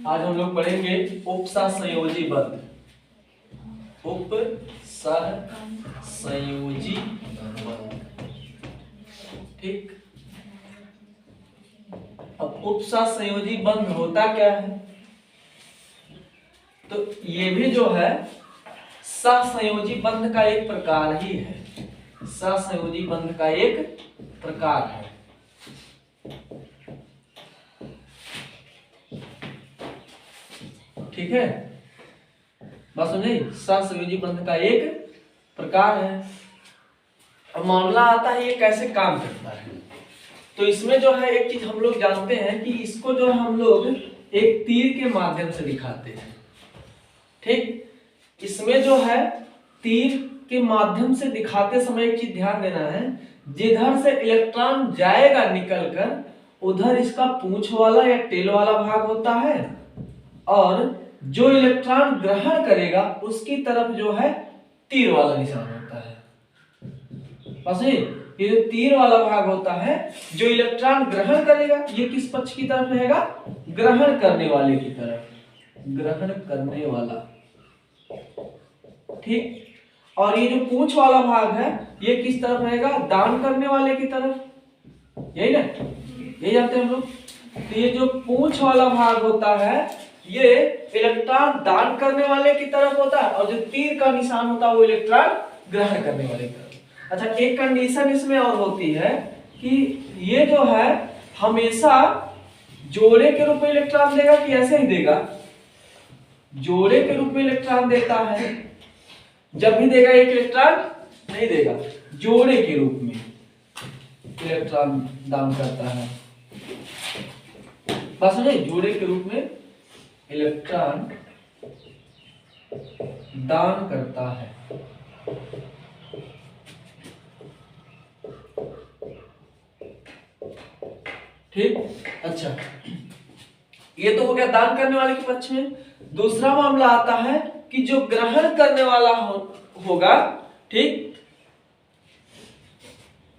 आज हम लोग पढ़ेंगे उपसहसंयोजी बंध। उपसहसंयोजी बंध, ठीक। अब उपसहसंयोजी बंध होता क्या है? तो ये भी जो है सहसंयोजी बंध का एक प्रकार ही है। सहसंयोजी बंध का एक प्रकार है। ठीक है, बात समझे? सहसंयोजी बंध का एक प्रकार है। अब मामला आता है ये कैसे काम करता है। तो इसमें जो है एक चीज हम लोग जानते हैं कि इसको जो है हम लोग एक तीर के माध्यम से दिखाते हैं, ठीक। इसमें जो है तीर के माध्यम से दिखाते समय एक चीज ध्यान देना है, जिधर से इलेक्ट्रॉन जाएगा निकलकर उधर इसका पूंछ वाला या टेल वाला भाग होता है, और जो इलेक्ट्रॉन ग्रहण करेगा उसकी तरफ जो है तीर वाला निशान होता है। बस ये जो तीर वाला भाग होता है, जो इलेक्ट्रॉन ग्रहण करेगा ये किस पक्ष की तरफ रहेगा? ग्रहण करने वाले की तरफ, ग्रहण करने वाला, ठीक। और ये जो पूंछ वाला भाग है ये किस तरफ रहेगा? दान करने वाले की तरफ, यही ना, यही जानते हैं हम लोग। तो ये जो पूंछ वाला भाग होता है ये इलेक्ट्रॉन दान करने वाले की तरफ होता है, और जो तीर का निशान होता है वो इलेक्ट्रॉन ग्रहण करने वाले की तरफ। अच्छा, एक कंडीशन इसमें और होती है कि ये जो है हमेशा जोड़े के रूप में इलेक्ट्रॉन देगा कि ऐसे ही देगा? जोड़े के रूप में इलेक्ट्रॉन देता है। जब भी देगा एक इलेक्ट्रॉन नहीं देगा, जोड़े के रूप में इलेक्ट्रॉन दान करता है। बस नहीं, जोड़े के रूप में इलेक्ट्रॉन दान करता है, ठीक। अच्छा, ये तो हो गया दान करने वाले के पक्ष में। दूसरा मामला आता है कि जो ग्रहण करने वाला होगा, ठीक,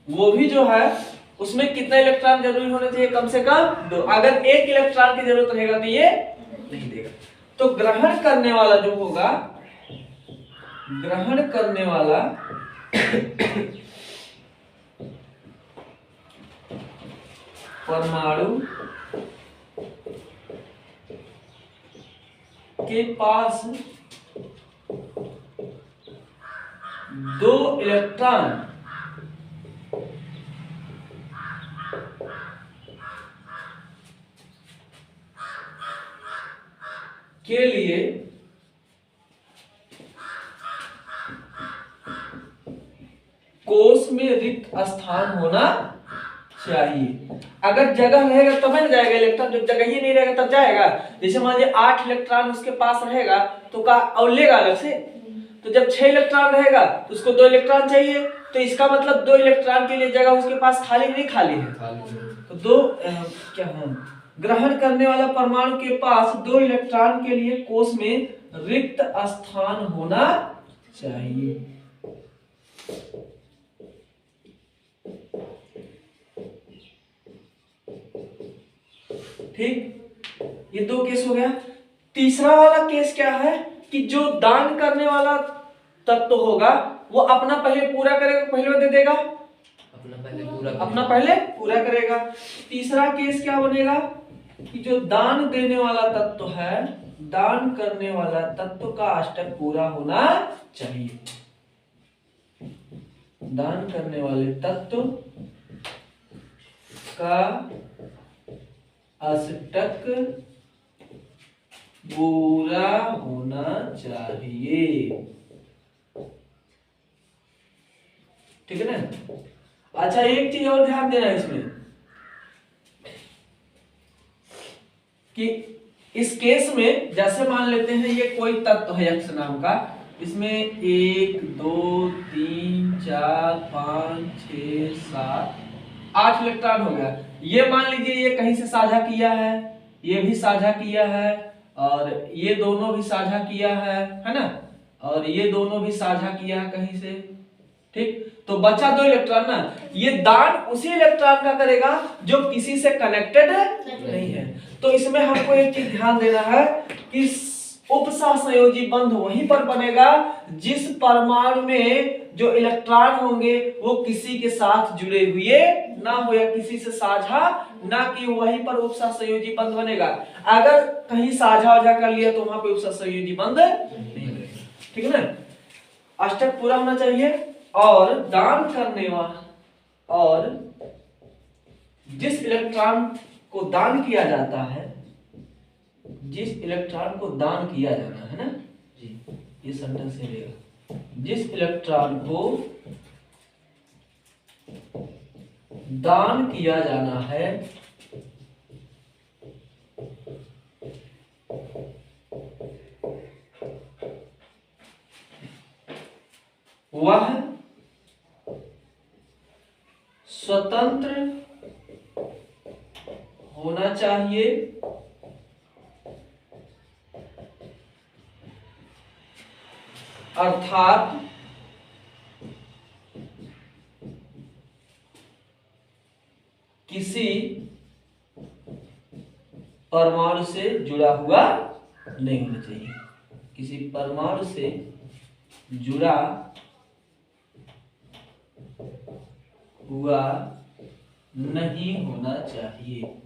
वो भी जो है उसमें कितना इलेक्ट्रॉन जरूरी होने चाहिए? कम से कम 2। अगर एक इलेक्ट्रॉन की जरूरत रहेगा तो ये नहीं देगा। तो ग्रहण करने वाला जो होगा, ग्रहण करने वाला परमाणु के पास 2 इलेक्ट्रॉन के लिए कोश में रिक्त स्थान होना चाहिए। अगर जगह रहेगा तब ना जाएगा इलेक्ट्रॉन, जब जगह ही नहीं रहेगा तब जाएगा। जैसे मान लीजिए 8 इलेक्ट्रॉन उसके पास रहेगा तो का और लेगा अलग से, तो जब 6 इलेक्ट्रॉन रहेगा तो उसको 2 इलेक्ट्रॉन चाहिए, तो इसका मतलब 2 इलेक्ट्रॉन के लिए जगह उसके पास खाली नहीं, खाली है। तो 2 क्या है, ग्रहण करने वाला परमाणु के पास 2 इलेक्ट्रॉन के लिए कोश में रिक्त स्थान होना चाहिए, ठीक। ये 2 केस हो गया। तीसरा वाला केस क्या है कि जो दान करने वाला तत्व होगा वो अपना पहले पूरा करेगा, पहले दे देगा, अपना पहले पूरा करेगा। तीसरा केस क्या बनेगा कि जो दान देने वाला तत्व है, दान करने वाला तत्व का अष्टक पूरा होना चाहिए। दान करने वाले तत्व का अष्टक पूरा होना चाहिए, ठीक है ना। अच्छा, एक चीज और ध्यान देना है इसमें कि इस केस में जैसे मान लेते हैं ये कोई तत्व है x नाम का, इसमें 1 2 3 4 5 6 7 8 इलेक्ट्रॉन हो गया। ये मान लीजिए ये कहीं से साझा किया है, ये भी साझा किया है, और ये दोनों भी साझा किया है ना, और ये दोनों भी साझा किया है कहीं से, ठीक। तो बचा 2 इलेक्ट्रॉन ना, ये दान उसी इलेक्ट्रॉन का करेगा जो किसी से कनेक्टेड नहीं है। तो इसमें हमको एक चीज ध्यान देना है कि उपसहसंयोजी बंध वहीं पर बनेगा जिस परमाणु में जो इलेक्ट्रॉन होंगे वो किसी के साथ जुड़े हुए ना हो या किसी से साझा ना कि वहीं पर उपसहसंयोजी बंध बनेगा। अगर कहीं साझा वाझा कर लिया तो वहां पे उपसहसंयोजी बंध नहीं बनेगा। ठीक है ना, अष्टक पूरा होना चाहिए। और दान करने वाला और जिस इलेक्ट्रॉन को दान किया जाता है, जिस इलेक्ट्रॉन को दान किया जाना है ना जी, ये सेंटेंस है रहेगा, जिस इलेक्ट्रॉन को दान किया जाना है वह स्वतंत्र होना चाहिए अर्थात किसी परमाणु से जुड़ा हुआ नहीं होना चाहिए, किसी परमाणु से जुड़ा हुआ नहीं होना चाहिए।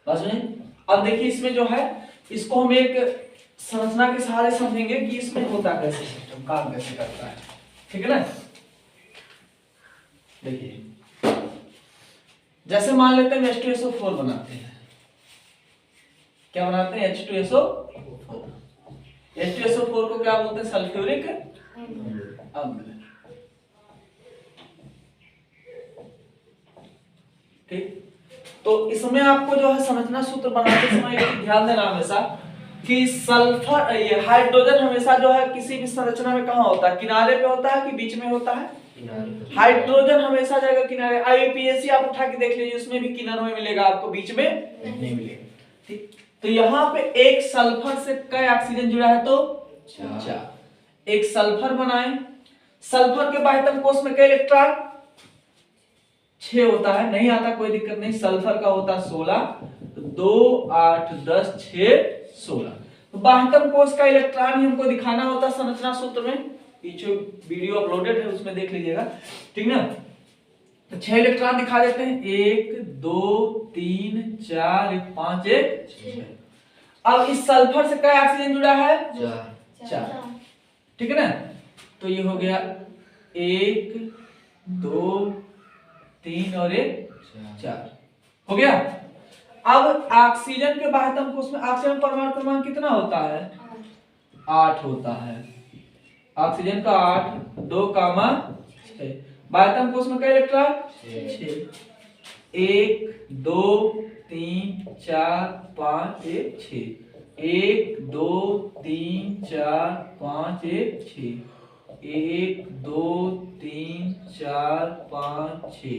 बस अब देखिए इसमें जो है इसको हम एक संरचना के सहारे समझेंगे कि इसमें होता कैसे, सिस्टम काम कैसे करता है। ठीक है ना, देखिए जैसे मान लेते हैं H2SO4 बनाते हैं, क्या बनाते हैं H2SO4। H2SO4 को क्या बोलते हैं, सल्फ्यूरिक अम्ल। ठीक, तो इसमें आपको जो है संरचना सूत्र बनाते समय एक ध्यान देना हमेशा कि सल्फर ये हाइड्रोजन हमेशा जो है किसी भी संरचना में कहाँ होता है, किनारे पे होता है कि बीच में होता है, हाइड्रोजन हमेशा जाएगा किनारे। IUPAC आप उठा के देख लीजिए, उसमें भी किनारों में मिलेगा, आपको बीच में नहीं मिलेगा। ठीक, तो यहाँ पे एक सल्फर से कई ऑक्सीजन जुड़ा है तो 4। एक सल्फर बनाए, सल्फर के बाह्यतम कोश में कई इलेक्ट्रॉन 6 होता है, नहीं आता कोई दिक्कत नहीं। सल्फर का होता 16, तो 2 8 10 6 16। तो बाह्यतम कोश का इलेक्ट्रॉन ही हमको दिखाना होता संरचना सूत्र में, पीछे वीडियो अपलोडेड है उसमें देख लीजिएगा। ठीक ना, तो 6 इलेक्ट्रॉन दिखा देते हैं, 1 2 3 4 1 5 1 6। अब इस सल्फर से कई ऑक्सीजन जुड़ा है, 4। ठीक है ना, तो ये हो गया 1 2 3 और 1 4 हो गया। अब ऑक्सीजन के बाह्यतम कोश में ऑक्सीजन परमाणु क्रमांक कितना होता है, 8 होता है। ऑक्सीजन का 8 2 6। बाह्यतम कोश में कई इलेक्ट्रॉन 6। 1 2 3 4 5 1 6। 1 2 3 4 5 1 6। 1 2 3 4 5 6।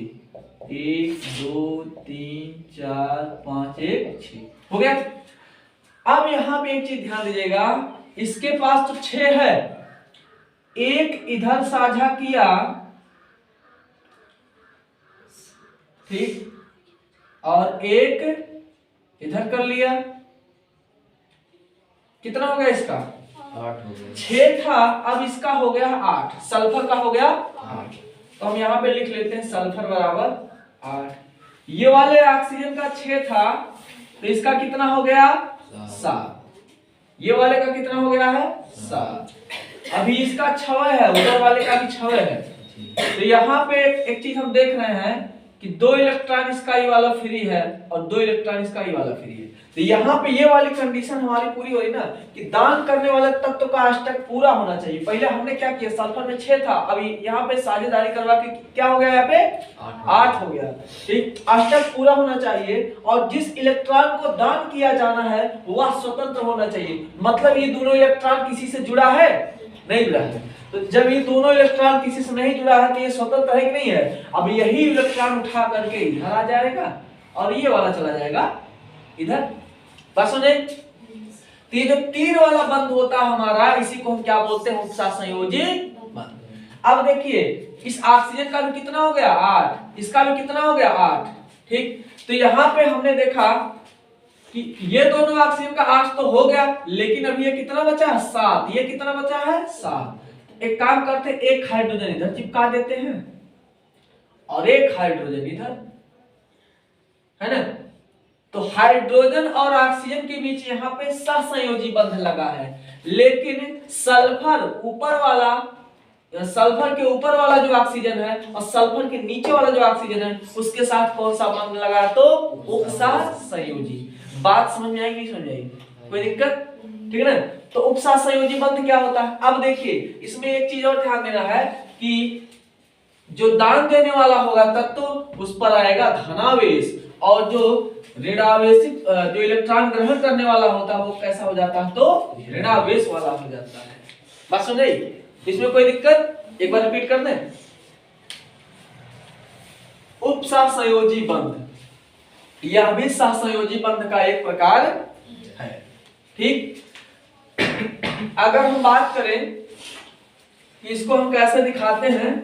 1 2 3 4 5 1 6 हो गया। अब यहां पे एक चीज ध्यान दीजिएगा, इसके पास तो 6 है, एक इधर साझा किया, ठीक, और एक इधर कर लिया, कितना हो गया इसका 8 हो गया। 6 था, अब इसका हो गया 8, सल्फर का हो गया 8। तो हम यहाँ पे लिख लेते हैं सल्फर बराबर 8। ये वाले ऑक्सीजन का 6 था, तो इसका कितना हो गया 7। ये वाले का कितना हो गया है 7। अभी इसका 6 है, उधर वाले का भी 6 है। तो यहाँ पे एक चीज हम देख रहे हैं कि 2 इलेक्ट्रॉन इसका ये वाला फ्री है और 2 इलेक्ट्रॉन इसका ये वाला फ्री है। तो यहाँ पे ये वाली कंडीशन हमारी पूरी हो रही ना कि दान करने वाले तत्व का अष्टक पूरा होना चाहिए। पहले हमने क्या किया, सल्फर में 6 था, अभी यहाँ पे साझेदारी करवा के क्या हो गया, यहाँ पे 8 हो गया। ठीक, अष्टक पूरा होना चाहिए और जिस इलेक्ट्रॉन को दान किया जाना है वह स्वतंत्र होना चाहिए। मतलब ये दोनों इलेक्ट्रॉन किसी से जुड़ा है, नहीं जुड़ा है। तो जब ये दोनों इलेक्ट्रॉन किसी से नहीं जुड़ा है तो ये स्वतंत्र है कि नहीं है। अब यही इलेक्ट्रॉन उठा करके इधर आ जाएगा और ये वाला चला जाएगा इधर। बस सुने, तो ये जो तीर वाला बंध होता है हमारा, इसी को हम क्या बोलते हैं, उपसहसंयोजी बंध। अब देखिए इस ऑक्सीजन का भी कितना हो गया 8, इसका भी कितना हो गया 8। ठीक, तो यहाँ पे हमने देखा कि ये दोनों ऑक्सीजन का 8 तो हो गया, लेकिन अभी ये कितना बचा है 7, ये कितना बचा है 7। एक काम करते हैं, एक हाइड्रोजन इधर चिपका देते हैं और एक हाइड्रोजन इधर, है ना। तो हाइड्रोजन और ऑक्सीजन के बीच यहाँ पे सहसंयोजी बंध लगा है, लेकिन सल्फर के ऊपर वाला जो ऑक्सीजन है और सल्फर के नीचे वाला जो ऑक्सीजन है उसके साथ कौन सा बंध लगा, तो उपसहसंयोजी। बात समझ में आएगी, समझ आएगी, कोई दिक्कत, ठीक है ना। तो उपसहसंयोजी बंध क्या होता है, अब देखिए इसमें एक चीज और ध्यान देना है कि जो दान देने वाला होगा तत्व तो उस पर आएगा धनावेश, और जो ऋणावेशित जो इलेक्ट्रॉन ग्रहण करने वाला होता है वो कैसा हो जाता है, तो ऋणावेश वाला हो जाता है। बात समझ आई, इसमें कोई दिक्कत, एक बार रिपीट कर दें। उपसहसंयोजी बंध यह भी सहसंयोजी बंध का एक प्रकार है। ठीक, अगर हम बात करें कि इसको हम कैसे दिखाते हैं,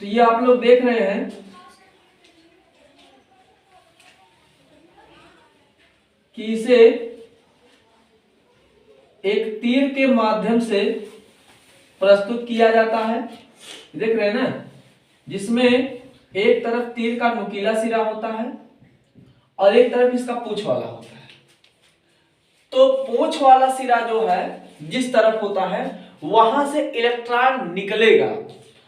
तो ये आप लोग देख रहे हैं कि इसे एक तीर के माध्यम से प्रस्तुत किया जाता है, देख रहे हैं ना, जिसमें एक तरफ तीर का नुकीला सिरा होता है और एक तरफ इसका पूंछ वाला होता है। तो पूंछ वाला सिरा जो है जिस तरफ होता है वहां से इलेक्ट्रॉन निकलेगा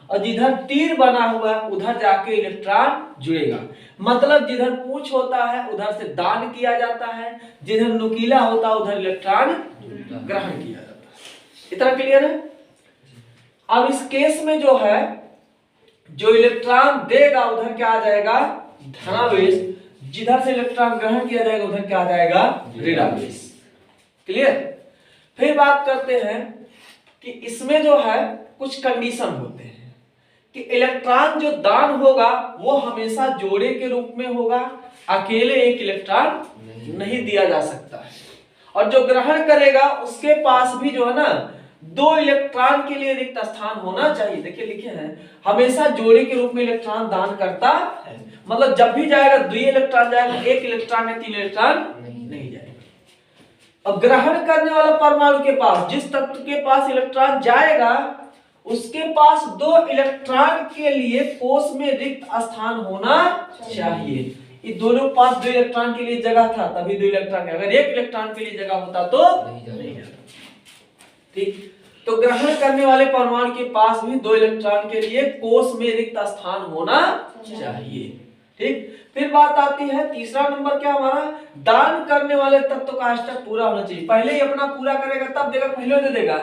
और जिधर तीर बना हुआ है उधर जाके इलेक्ट्रॉन जुड़ेगा। मतलब जिधर पूंछ होता है उधर से दान किया जाता है, जिधर नुकीला होता है उधर इलेक्ट्रॉन ग्रहण किया जाता है। इतना क्लियर है। अब इस केस में जो है जो इलेक्ट्रॉन देगा उधर क्या आ जाएगा, धनावेश, जिधर से इलेक्ट्रॉन ग्रहण किया जाएगा उधर क्या आ जाएगा, ऋणावेश। क्लियर। फिर बात करते हैं कि इसमें जो है कुछ कंडीशन होते हैं कि इलेक्ट्रॉन जो दान होगा वो हमेशा जोड़े के रूप में होगा, अकेले एक इलेक्ट्रॉन नहीं दिया जा सकता है। और जो ग्रहण करेगा उसके पास भी जो है ना 2 इलेक्ट्रॉन के लिए रिक्त स्थान होना चाहिए। देखिए लिखे हैं हमेशा जोड़े के रूप में इलेक्ट्रॉन दान करता है, मतलब जब भी जाएगा 2 इलेक्ट्रॉन जाएगा, 1 इलेक्ट्रॉन या 3 इलेक्ट्रॉन नहीं जाएगा। अब ग्रहण करने वाला परमाणु के पास, जिस तत्व के पास इलेक्ट्रॉन जाएगा उसके पास 2 इलेक्ट्रॉन के लिए कोष में रिक्त स्थान होना चाहिए। ये दोनों पास 2 इलेक्ट्रॉन के लिए जगह था तभी 2 इलेक्ट्रॉन, अगर 1 इलेक्ट्रॉन के लिए जगह होता तो नहीं जाता। ठीक, तो ग्रहण करने वाले परमाणु के पास भी 2 इलेक्ट्रॉन के लिए कोष में रिक्त स्थान होना चाहिए। ठीक, फिर बात आती है तीसरा नंबर क्या हमारा, दान करने वाले तत्व का अष्टक पूरा होना चाहिए। पहले ही अपना पूरा करेगा तब देगा, पहले दे देगा,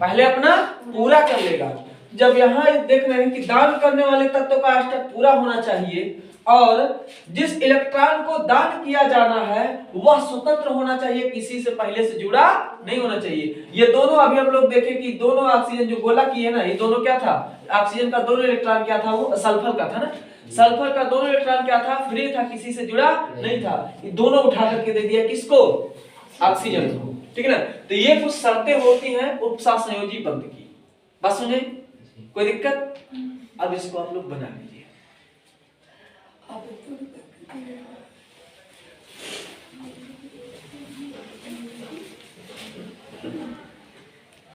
पहले अपना पूरा कर लेगा। जब यहाँ देख रहे हैं कि दान करने वाले तत्व का अष्टक पूरा होना चाहिए और जिस इलेक्ट्रॉन को दान किया जाना है वह स्वतंत्र होना चाहिए, किसी से पहले से जुड़ा नहीं होना चाहिए। ये दोनों अभी हम लोग देखे कि दोनों ऑक्सीजन जो गोला की है ना, ये दोनों क्या था, ऑक्सीजन का दोनों इलेक्ट्रॉन क्या था, वो सल्फर का था ना, सल्फर का दोनों इलेक्ट्रॉन क्या था, फ्री था, किसी से जुड़ा नहीं था। ये दोनों उठा करके दे दिया किसको, ऑक्सीजन को। ठीक है ना। तो ये कुछ शर्तें होती हैं उपसहसंयोजी बंध की। बस सुने, कोई दिक्कत। अब इसको आप लोग बना लीजिए।